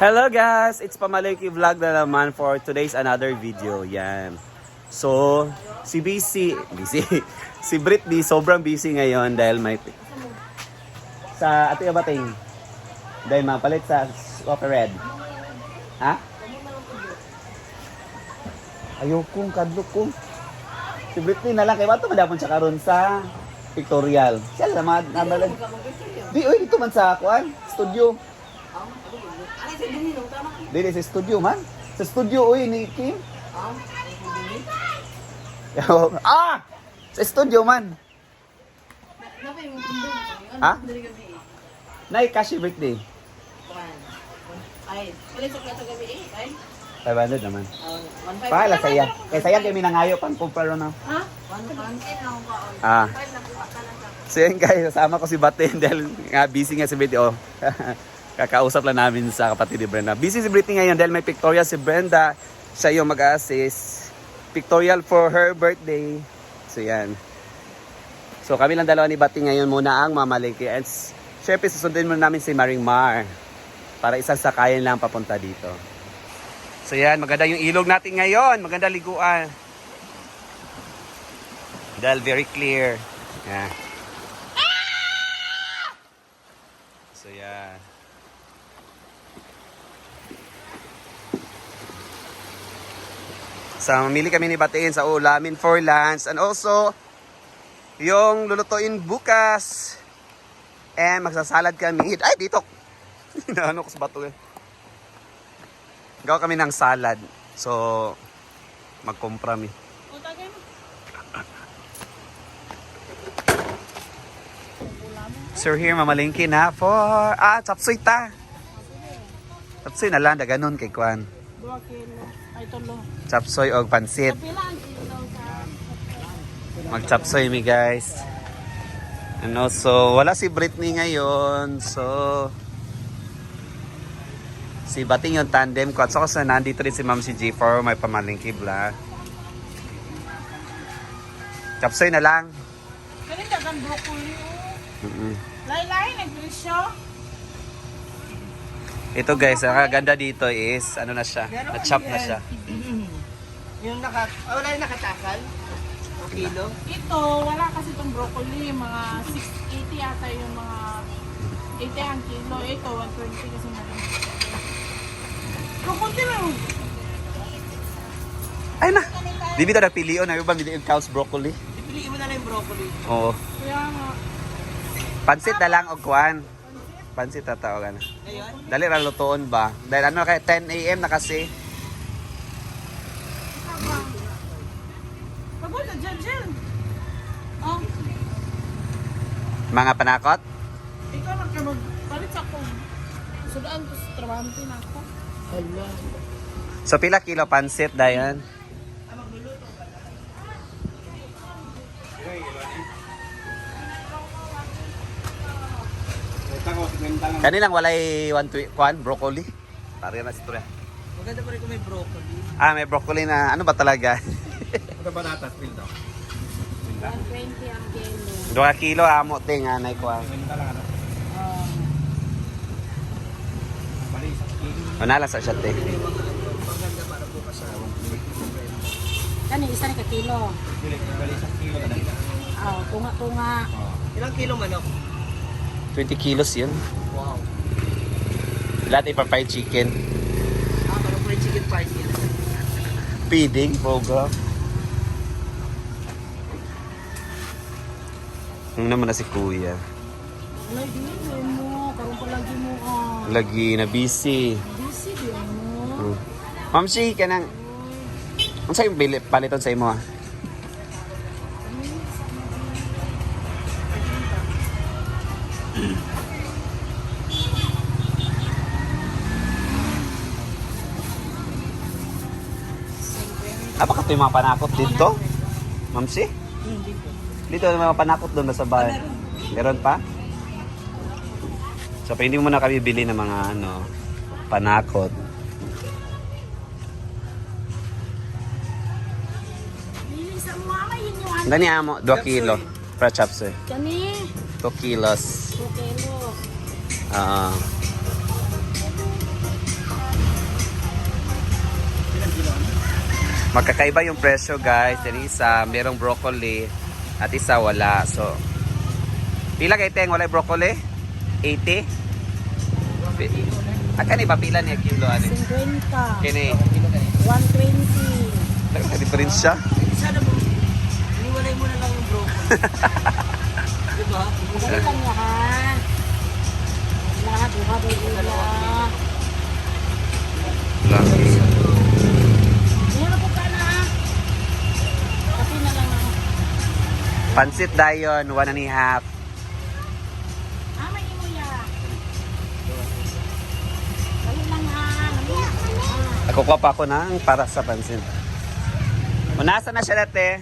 Hello guys! It's Pamaleki Vlog na naman for today's another video. Yan. So, si si Britney sobrang busy ngayon dahil may sa Ate Abating. Dahil mapalit sa Coffee Red. Ha? Ayokong kadlok. Si Britney na lang kay wato madapon siya karon sa Pictorial. Siya naman namalan. Di oy dito man sa kuan, studio. Dili sa studio man. Sa studio oy ni Kim. Ah! Sa studio man. Ha? Nay kasi birthday. Ay, palit sa plato gabi ay. 500 naman. 1.5. Pahala saya. Kaya saya kami nangayo pang kumparo na. Ha? 1.5 lang ba? Ah. So yun guys, kasama ko si Batin dahil nga busy nga si Britney. Kakausap lang namin sa kapatid ni Brenda. Busy si Britney ngayon dahil may pictorial si Brenda. Siya yung mag-assist. Pictorial for her birthday. So yan. So kami lang dalawa ni Batin ngayon muna ang mamaliki. And syempre susundin muna namin si Maring Mar. Para isang sakayan lang papunta dito. So yan, maganda yung ilog natin ngayon. Maganda liguan. Dahil very clear. Yan. So yan. So mamili kami ni Batiin sa ulamin for lunch. And also, yung lulutuin bukas. And magsasalad kami. Ay, dito! Ano ko sa bato eh. Gawa kami ng salad. So, magkumpra mi. So here, mamalingki na for... chapsoy ta. Chapsoy na lang, ganun kay Kwan. 2 kilo. Ay, tulo. Chapsoy o pansit. Mag-chapsoy mi guys. And also, wala si Britney ngayon. So... Si Bating yung tandem ko. At saka sa nandito rin si Ma'am si G4. May pamalingki vlog. Chapsoy na lang. Kani dagang broccoli. Lain-lain nagpresyo. Ito guys, ang ganda dito is, ano na siya, na-chop na siya. Yung wala yung nakatakal? O kilo? Ito, wala kasi itong broccoli. Mga 680 ata yung mga 80 ang kilo. Ito, 120 kasi natin. Broccoli lang. Ay na! Di ba napilion na yung ba yung cow's broccoli? Ipiliin mo na lang yung broccoli. Oo. Kaya nga. Pansit na lang o kuwan. Pansit na tao ka na. Ngayon? Dali ra lutoon ba? Dahil ano kaya 10 AM na kasi. Pagod na dyan. Oh, Mga panakot? ikaw lang ka magpalit sa akong. Sudaan ko sa trabante na ako. Hala. So pila kilo pansit dayan? Kanilang walay kuan broccoli. Pare na istorya. Maganda pa rin kung may broccoli. May broccoli na ano ba talaga? Ito ba natas, Phil, daw? 120 ang kilo. 2 kilo amo ting anay kuan. Minta lang, ano? Bali, isang kilo. Wala sa siya te. Maganda para bukas sa 120. Kani, isa ka kilo. Bali, isang kilo na lang. Tunga. Ilang kilo manok? 20 kilos yun. Wow. Lahat ipa-fried chicken. Parang fried chicken party yan. Feeding program. Yung naman na si Kuya. Lagi mo. Karoon pa lagi mo. Lagi na busy. Busy din mo. Ma'am si kanang ang sa'yo paliton sa imo ah? Baka ito yung mga panakot dito? Ma'am si? Dito yung mga panakot doon sa bahay. Meron pa? So, hindi mo na kami bili ng mga panakot. Sa mama yun yung Gani amo, 2 kilo. Para chapsoy. Kani, 2 kilos. 2 kilo. Ah. Magkakaiba yung presyo guys. Yung isa, merong broccoli at isa wala. So, pila kay Teng? Wala yung broccoli? 80? Kani ba pila niya kilo? 50. Kini, 120. nagka-difference siya. Sana mo, iniwalay mo na lang yung broccoli. Diba? Madali lang lahat. Lahat, lahat ay ula. Meron po ka na ha? Kasi na lang ako. Pansit dayon, 1.5. May imuya. Dali lang ha. Nakukuha pa ako ng para sa pansit. Unasa na siya dati.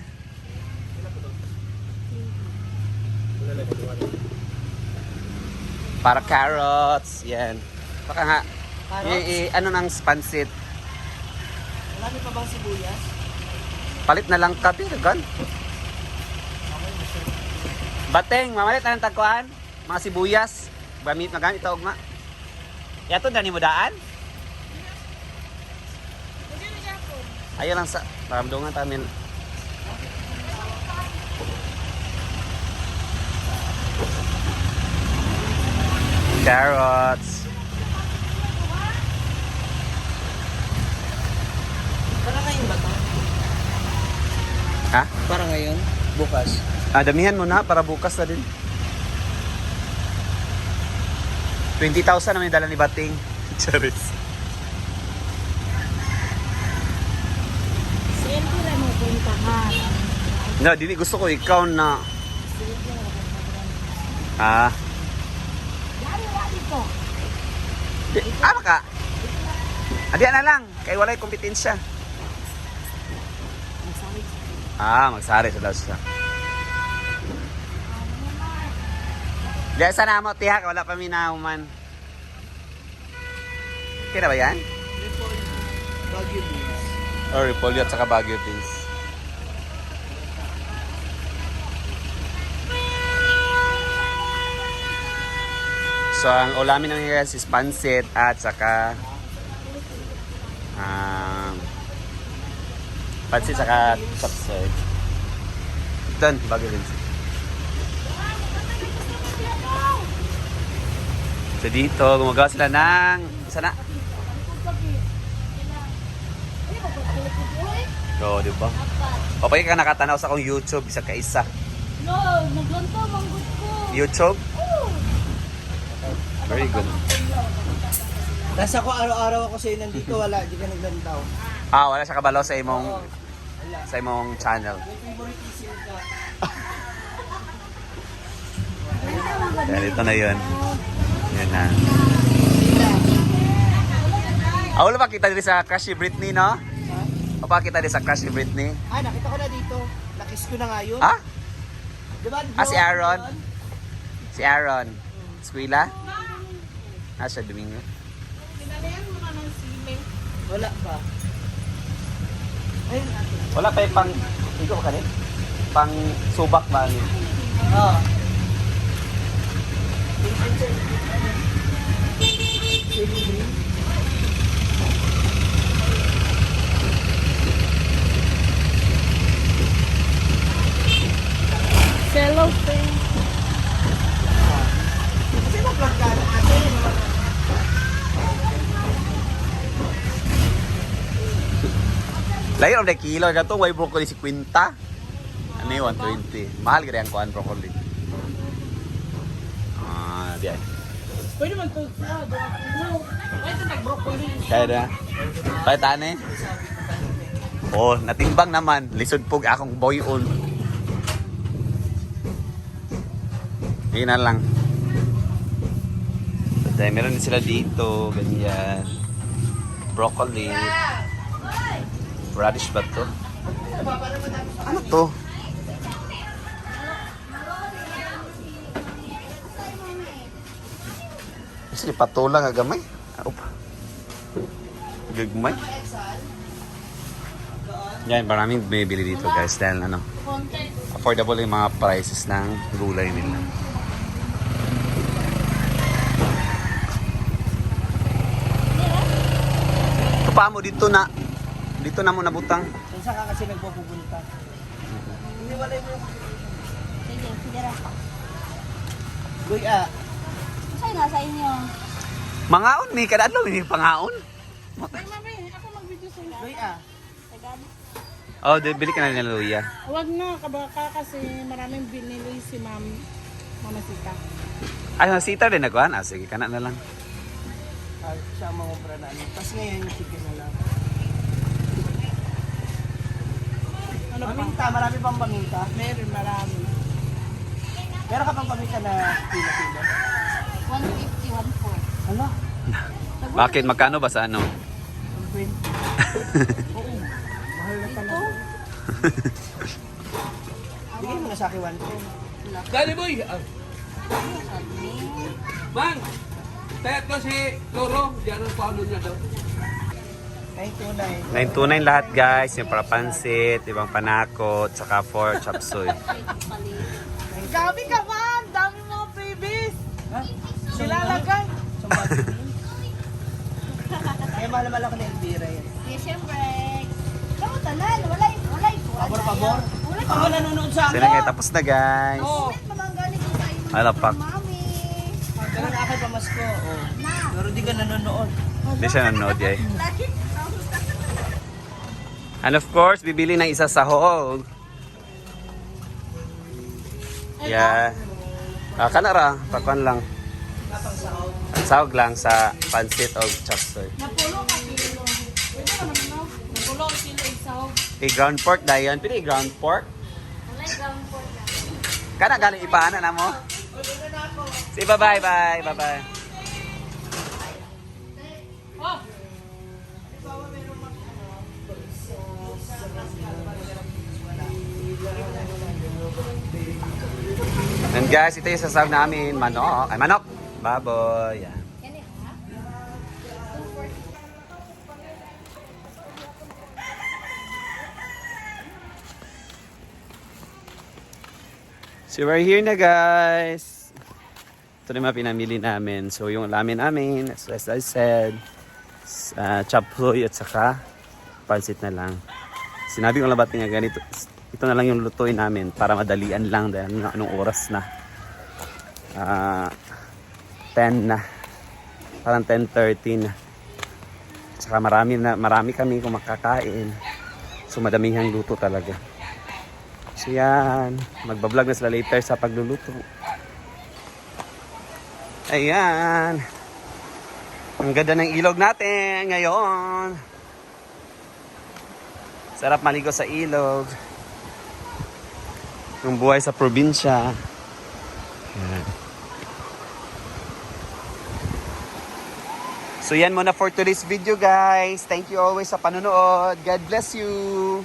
Para carrots, yan. Baka nga, ano ng pansit. Marami pa bang sibuyas? Palit na lang ka, gan. Bateng, mamalit na ng tagkuhan. Mga sibuyas. Magamit ito, ugma. Yato na ni mo daan? Ayaw lang sa ramdungan tamin. Carrots. Para ngayon ba to? Ha? Para ngayon? Bukas? Damihan mo na para bukas na din. 20,000 na may dala ni Bating. Charis. Siyempre mo puntahan. No, dili gusto ko ikaw na. Ah. Dari ko. Ka? Adiyan na lang. Kaya walay kompetensya. Magsari sa daw siya. Diyan sa namo, tiha. Wala pa minahuman. Kira ba yan? Baguio beans. Or repolyo at saka Baguio beans. So, ang ulamin ng guys is pansit at saka pansit saka chopsay. Done, Baguio beans. So dito, gumagawa sila ng sana. Oo, di ba? O pag ka nakatanaw sa akong YouTube, isa ka isa. No, naglantaw manggod ko. YouTube? Very good. Nasa ko araw-araw ako sa'yo nandito, wala, di ka naglantaw. Wala siya kabalo sa imong channel. Yan, ito na yun. Yan na. Wala ba kita dito sa Crush ni Britney, no? O pa kita dito sa Crush ni Britney? Nakita ko na dito. Nakis ko na nga yun. Ha? Diba, Si Aaron? Si Aaron. Eskwela? Siya Domingo. Pinalayan mo ka ng cement. Wala pa. Ayun natin. Wala pa yung pang... Ikaw ka rin? Pang subak ba? Oo. Cellophane. Kasi mag-vlog ka na ate. Layo ng kilo. Ito, way broccoli 50. Ano yung 120? Mahal ka rin ang kuhan broccoli. Diyan. Pwede man to sa no. Ito nag-broccoli. Kaya na. Kaya tane. Natimbang naman. Lisod po akong boy on. Yun na lang. Dahil meron din sila dito. Ganyan. Broccoli. Radish ba to? Ano to? Kasi patulang agamay. Gagmay. Yan, maraming bumibili dito guys. Dahil affordable yung mga prices ng gulay nila. Ito pa mo dito na Dito na mo nabutang. Kung saan ka kasi nagpupunta. Hindi walay mo yung... Sige, sige ra. Uy, ah. Sa'yo na sa inyo. Mangaon ni kadadlaw ni pangaon. Ay, mami, ako mag-video sa'yo. Uy, ah. Tagad. Oh, bili ka na ng luya. Huwag na, kabaka kasi maraming binili si Mama Sita. Ay, sita din nagkuhan. Ah, sige, kana na lang. Ah, siya ang mangumpra na ano. Tapos ngayon, sige na lang. Ano pa? Paminta, marami pang paminta. Meron, marami. Meron ka pang paminta na pila-pila. 150, 140. Ano? Bakit magkano ba sa ano? 20. Oo. Mahal na pala. Bigay mo na sa akin 110. Dali boy! Sabi. Man! Tayat ko si Loro. Diyan ang paano niya daw. 929. 929 lahat guys. Yung para pansit, ibang panakot, saka for chop suey. Gabi ka man! Dami mga babies! Ha? Nilalagay! Kaya mahal-mahal ako na Elvira yan. Sige, syempre. Kamu tanan, walay. Pabor. Ako nanonood sa Sila kayo tapos na guys. Oo. Ulit mamanggali ko sa inyo. Alapak. Mami. Pero na akin pamasko. Oh. Na. Pero di ka nanonood. Hindi siya nanood eh. Lagi. And of course, bibili ng isa sahog. Yeah. Ah, kanara, pakuan lang. Sahog lang sa pansit o chop suey. Napulo ka kilo. Pwede naman no? Napulo ka kilo isaw. I-ground pork dayon. Pili i-ground pork. Walay ground pork na. Kana galing ipaanan na mo. Say bye-bye, bye. Bye-bye. Oh! And guys, ito yung sasawag namin. Manok. Ay, manok. Baboy. Yan. Yan eh, ha? So we're here na guys. Ito na yung mga pinamili namin. So yung lamin namin, as I said, chop suey at saka pansit na lang. Sinabi ko lang ba't nga ganito, ito na lang yung lutuin namin para madalian lang dahil anong oras na. 10 na. Parang 10:30 na. Saka marami kami kung makakain. So madamihang luto talaga. So yan, magbablog na sila later sa pagluluto. Ayan. Ang ganda ng ilog natin ngayon. Sarap maligo sa ilog. Yung buhay sa probinsya. Ayan. So yan muna for today's video guys. Thank you always sa panonood. God bless you.